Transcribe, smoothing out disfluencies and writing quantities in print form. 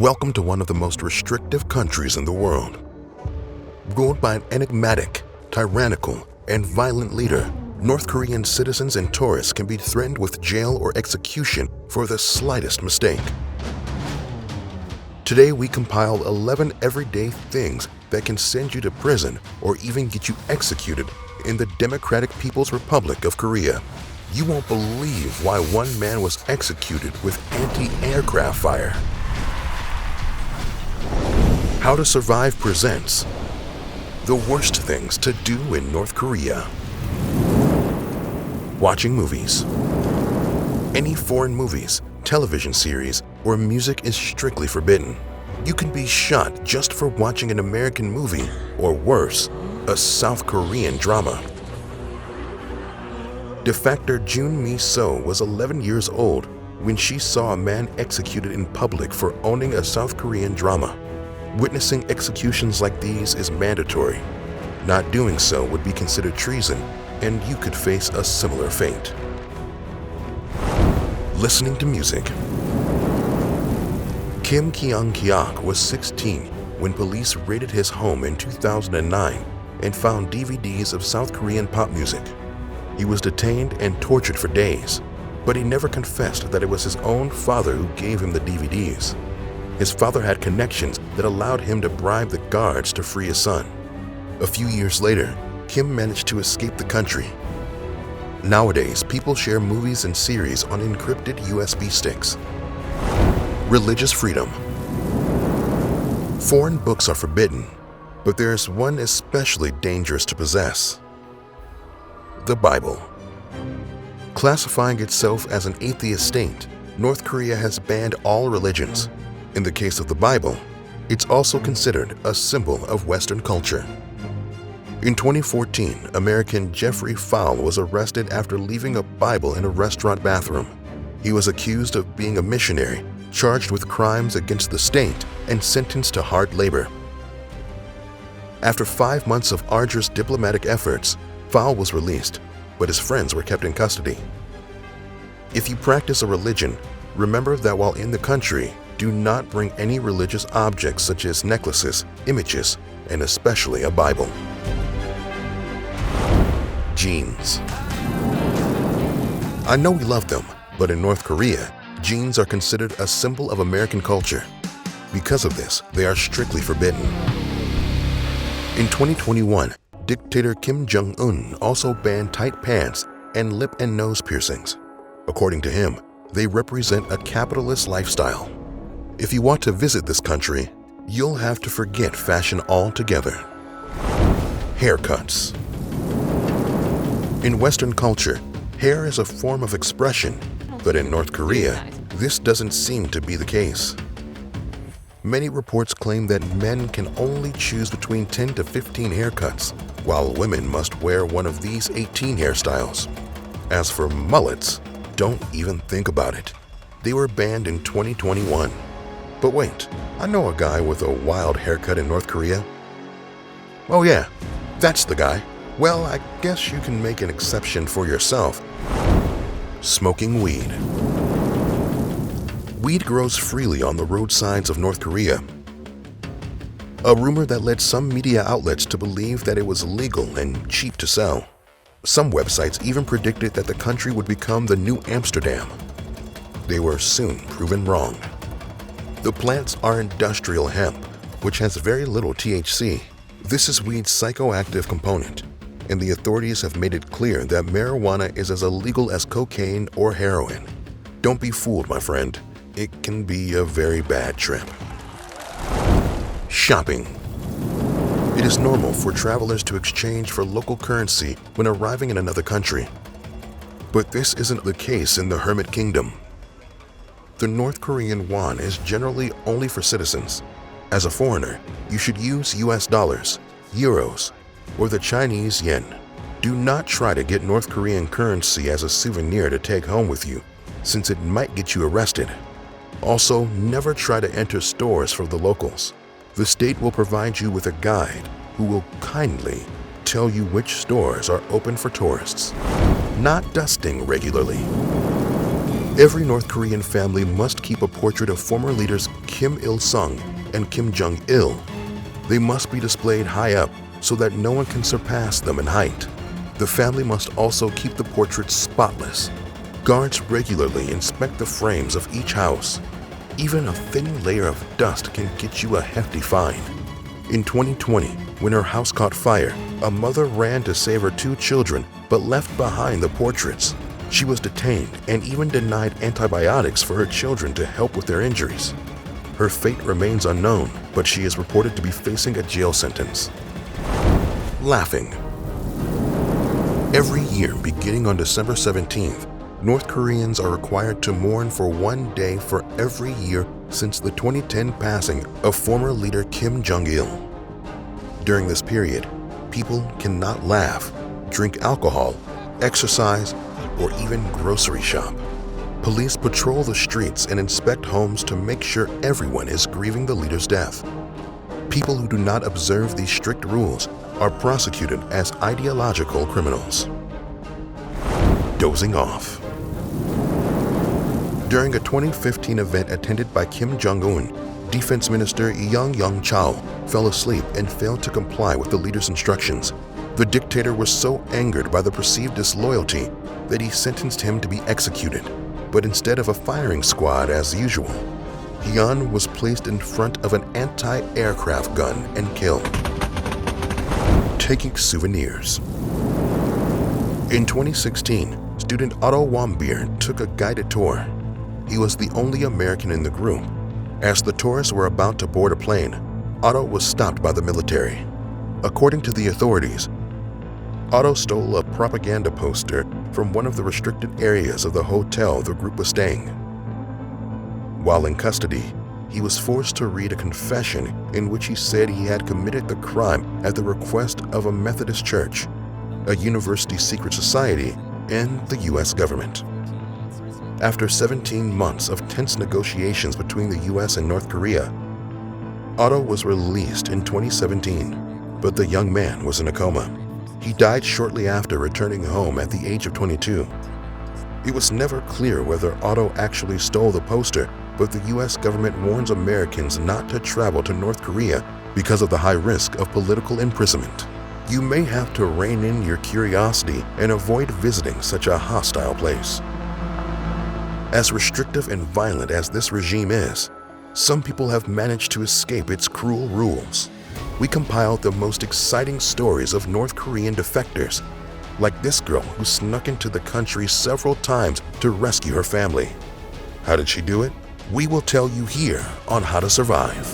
Welcome to one of the most restrictive countries in the world. Ruled by an enigmatic, tyrannical, and violent leader, North Korean citizens and tourists can be threatened with jail or execution for the slightest mistake. Today we compiled 11 everyday things that can send you to prison or even get you executed in the Democratic People's Republic of Korea. You won't believe why one man was executed with anti-aircraft fire. How to Survive presents the worst things to do in North Korea. Watching movies. Any foreign movies, television series, or music is strictly forbidden. You can be shot just for watching an American movie, or worse, a South Korean drama. Defector Jun Mi-so was 11 years old when she saw a man executed in public for owning a South Korean drama. Witnessing executions like these is mandatory. Not doing so would be considered treason, and you could face a similar fate. Listening to music. Kim Kyung-kyok was 16 when police raided his home in 2009 and found DVDs of South Korean pop music. He was detained and tortured for days, but he never confessed that it was his own father who gave him the DVDs. His father had connections that allowed him to bribe the guards to free his son. A few years later, Kim managed to escape the country. Nowadays, people share movies and series on encrypted USB sticks. Religious freedom. Foreign books are forbidden, but there's one especially dangerous to possess: the Bible. Classifying itself as an atheist state, North Korea has banned all religions. In the case of the Bible, it's also considered a symbol of Western culture. In 2014, American Jeffrey Fowle was arrested after leaving a Bible in a restaurant bathroom. He was accused of being a missionary, charged with crimes against the state, and sentenced to hard labor. After 5 months of arduous diplomatic efforts, Fowle was released, but his friends were kept in custody. If you practice a religion, remember that while in the country, do not bring any religious objects such as necklaces, images, and especially a Bible. Jeans. I know we love them, but in North Korea, jeans are considered a symbol of American culture. Because of this, they are strictly forbidden. In 2021, dictator Kim Jong-un also banned tight pants and lip and nose piercings. According to him, they represent a capitalist lifestyle. If you want to visit this country, you'll have to forget fashion altogether. Haircuts. In Western culture, hair is a form of expression, but in North Korea, this doesn't seem to be the case. Many reports claim that men can only choose between 10 to 15 haircuts, while women must wear one of these 18 hairstyles. As for mullets, don't even think about it. They were banned in 2021. But wait, I know a guy with a wild haircut in North Korea. Oh yeah, that's the guy. Well, I guess you can make an exception for yourself. Smoking weed. Weed grows freely on the roadsides of North Korea. A rumor that led some media outlets to believe that it was legal and cheap to sell. Some websites even predicted that the country would become the new Amsterdam. They were soon proven wrong. The plants are industrial hemp, which has very little THC. This is weed's psychoactive component, and the authorities have made it clear that marijuana is as illegal as cocaine or heroin. Don't be fooled, my friend. It can be a very bad trip. Shopping. It is normal for travelers to exchange for local currency when arriving in another country. But this isn't the case in the Hermit Kingdom. The North Korean won is generally only for citizens. As a foreigner, you should use US dollars, euros, or the Chinese yen. Do not try to get North Korean currency as a souvenir to take home with you, since it might get you arrested. Also, never try to enter stores for the locals. The state will provide you with a guide who will kindly tell you which stores are open for tourists. Not dusting regularly. Every North Korean family must keep a portrait of former leaders Kim Il-sung and Kim Jong-il. They must be displayed high up so that no one can surpass them in height. The family must also keep the portraits spotless. Guards regularly inspect the frames of each house. Even a thin layer of dust can get you a hefty fine. In 2020, when her house caught fire, a mother ran to save her 2 children but left behind the portraits. She was detained and even denied antibiotics for her children to help with their injuries. Her fate remains unknown, but she is reported to be facing a jail sentence. Laughing. Every year, beginning on December 17th, North Koreans are required to mourn for 1 day for every year since the 2010 passing of former leader Kim Jong-il. During this period, people cannot laugh, drink alcohol, exercise, or even grocery shop. Police patrol the streets and inspect homes to make sure everyone is grieving the leader's death. People who do not observe these strict rules are prosecuted as ideological criminals. Dozing off. During a 2015 event attended by Kim Jong-un, Defense Minister Young Chao fell asleep and failed to comply with the leader's instructions. The dictator was so angered by the perceived disloyalty that he sentenced him to be executed, but instead of a firing squad as usual, Hyun was placed in front of an anti-aircraft gun and killed. Taking souvenirs. In 2016, student Otto Warmbier took a guided tour. He was the only American in the group. As the tourists were about to board a plane, Otto was stopped by the military. According to the authorities, Otto stole a propaganda poster from one of the restricted areas of the hotel the group was staying. While in custody, he was forced to read a confession in which he said he had committed the crime at the request of a Methodist church, a university secret society, and the U.S. government. After 17 months of tense negotiations between the U.S. and North Korea, Otto was released in 2017, but the young man was in a coma. He died shortly after returning home at the age of 22. It was never clear whether Otto actually stole the poster, but the U.S. government warns Americans not to travel to North Korea because of the high risk of political imprisonment. You may have to rein in your curiosity and avoid visiting such a hostile place. As restrictive and violent as this regime is, some people have managed to escape its cruel rules. We compiled the most exciting stories of North Korean defectors, like this girl who snuck into the country several times to rescue her family. How did she do it? We will tell you here on How to Survive.